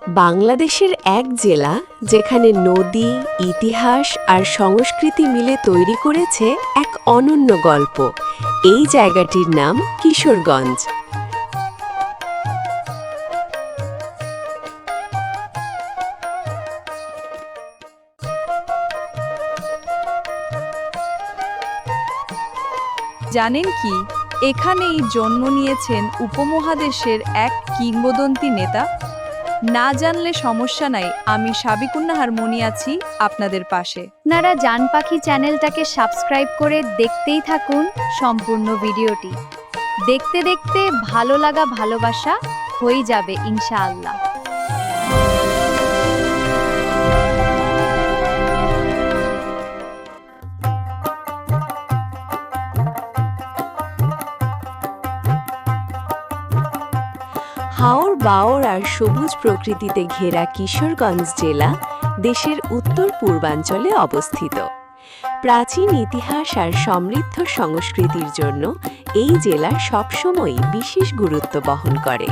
বাংলাদেশের এক জেলা যেখানে নদী, ইতিহাস আর সংস্কৃতি মিলে তৈরি করেছে এক অনন্য গল্প। এই জায়গাটির নাম কিশোরগঞ্জ। জানেন কি, এখানেই জন্ম নিয়েছেন উপমহাদেশের এক কিংবদন্তি নেতা। না জানলে সমস্যা নাই, আমি সাবিকুন্নাহার মনি আছি আপনাদের পাশে। আপনারা জান পাখি চ্যানেলটাকে সাবস্ক্রাইব করে দেখতেই থাকুন সম্পূর্ণ ভিডিওটি। দেখতে দেখতে ভালো লাগা ভালোবাসা হয়ে যাবে ইনশাআল্লাহ। হাওর বাওর আর সবুজ প্রকৃতিতে ঘেরা কিশোরগঞ্জ জেলা দেশের উত্তর পূর্বাঞ্চলে অবস্থিত। প্রাচীন ইতিহাস আর সমৃদ্ধ সংস্কৃতির জন্য এই জেলা সবসময়ই বিশেষ গুরুত্ব বহন করে।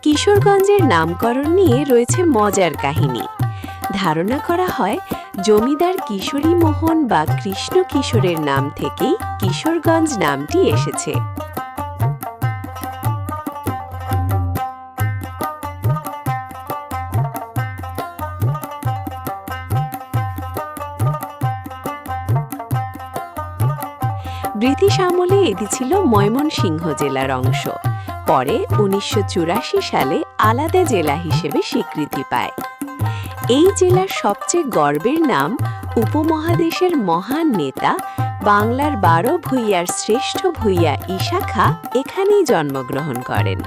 কিশোরগঞ্জের নামকরণ নিয়ে রয়েছে মজার কাহিনী। ধারণা করা হয় জমিদার কিশোরী মোহন বা কৃষ্ণ কিশোরের নাম থেকেই কিশোরগঞ্জ নামটি এসেছে। ব্রিটিশ আমলে এটি ছিল ময়মনসিংহ জেলার অংশ। পরে ১৯৮৪ সালে আলাদা জেলা হিসেবে স্বীকৃতি পায়। এই জেলার সবচেয়ে গর্বের নাম উপমহাদেশের মহান নেতা, বাংলার ১২ ভূঁইয়ার শ্রেষ্ঠ ভূঁইয়া ঈশা খাঁ এখানেই জন্মগ্রহণ করেন।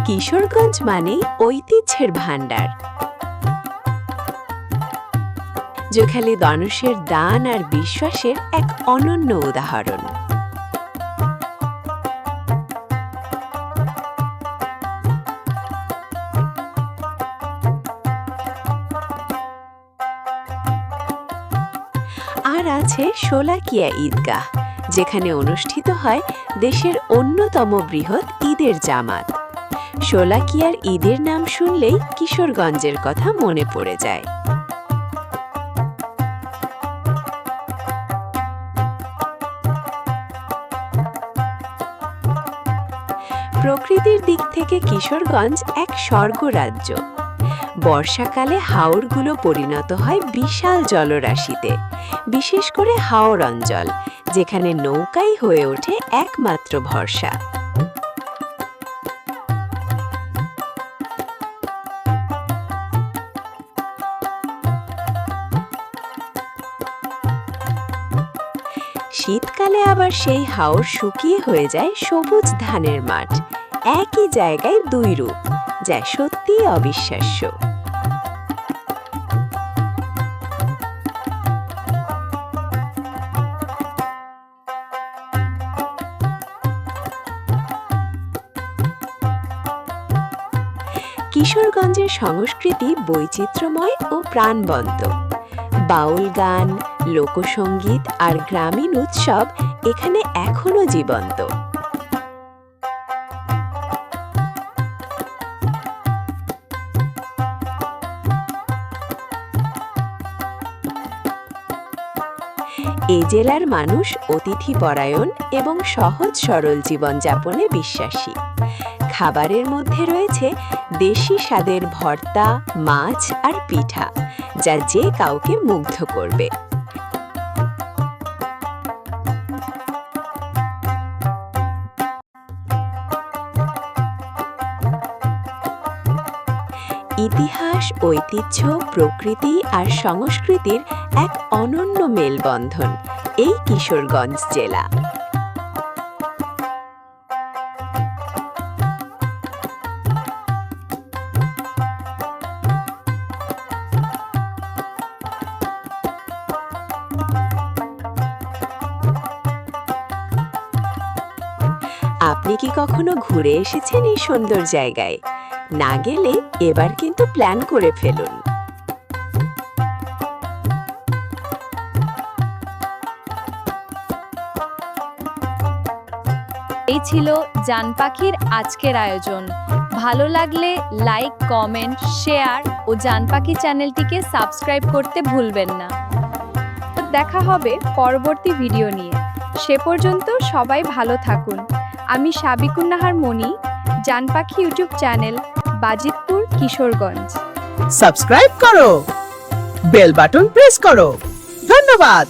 কিশোরগঞ্জ মানে ঐতিহ্যের ভাণ্ডার, যেখানে মানুষের দান আর বিশ্বাসের এক অনন্য উদাহরণ। আর আছে শোলাকিয়া ঈদগাহ, যেখানে অনুষ্ঠিত হয় দেশের অন্যতম বৃহৎ ঈদের জামাত। শোলাকিয়ার ঈদের নাম শুনলেই কিশোরগঞ্জের কথা মনে পড়ে যায়। প্রকৃতির দিক থেকে কিশোরগঞ্জ এক স্বর্গরাজ্য। বর্ষাকালে হাওরগুলো পরিণত হয় বিশাল জলরাশিতে, বিশেষ করে হাওর অঞ্চল, যেখানে নৌকাই হয়ে ওঠে একমাত্র ভরসা। শীতকালে আবার সেই হাওর শুকিয়ে হয়ে যায় সবুজ ধানের মাঠ। একই জায়গায় দুই রূপ, যা সত্যিই অবিশ্বাস্য। কিশোরগঞ্জের সংস্কৃতি বৈচিত্র্যময় ও প্রাণবন্ত। বাউল গান, লোকসঙ্গীত আর গ্রামীণ উৎসব এখানে এখনো জীবন্ত। এ জেলার মানুষ অতিথিপরায়ণ এবং সহজ সরল জীবনযাপনে বিশ্বাসী। খাবারের মধ্যে রয়েছে দেশি স্বাদের ভর্তা, মাছ আর পিঠা, যা যে কাউকে মুগ্ধ করবে। ইতিহাস, ঐতিহ্য, প্রকৃতি আর সংস্কৃতির এক অনন্য মেলবন্ধন এই কিশোরগঞ্জ জেলা। আপনি কি কখনো ঘুরে এসেছেন এই সুন্দর জায়গায়? না গেলে এবার কিন্তু প্ল্যান করে ফেলুন। এই ছিল জান পাখির আজকের আয়োজন। ভালো লাগলে লাইক, কমেন্ট, শেয়ার ও জান পাখি চ্যানেলটিকে সাবস্ক্রাইব করতে ভুলবেন না। দেখা হবে পরবর্তী ভিডিও নিয়ে। সে পর্যন্ত সবাই ভালো থাকুন। আমি সাবিকুন্নাহার মনি, জান পাখি YouTube channel, Bajitpur, Kishoreganj. Subscribe করো, বেল বাটন প্রেস করো। ধন্যবাদ।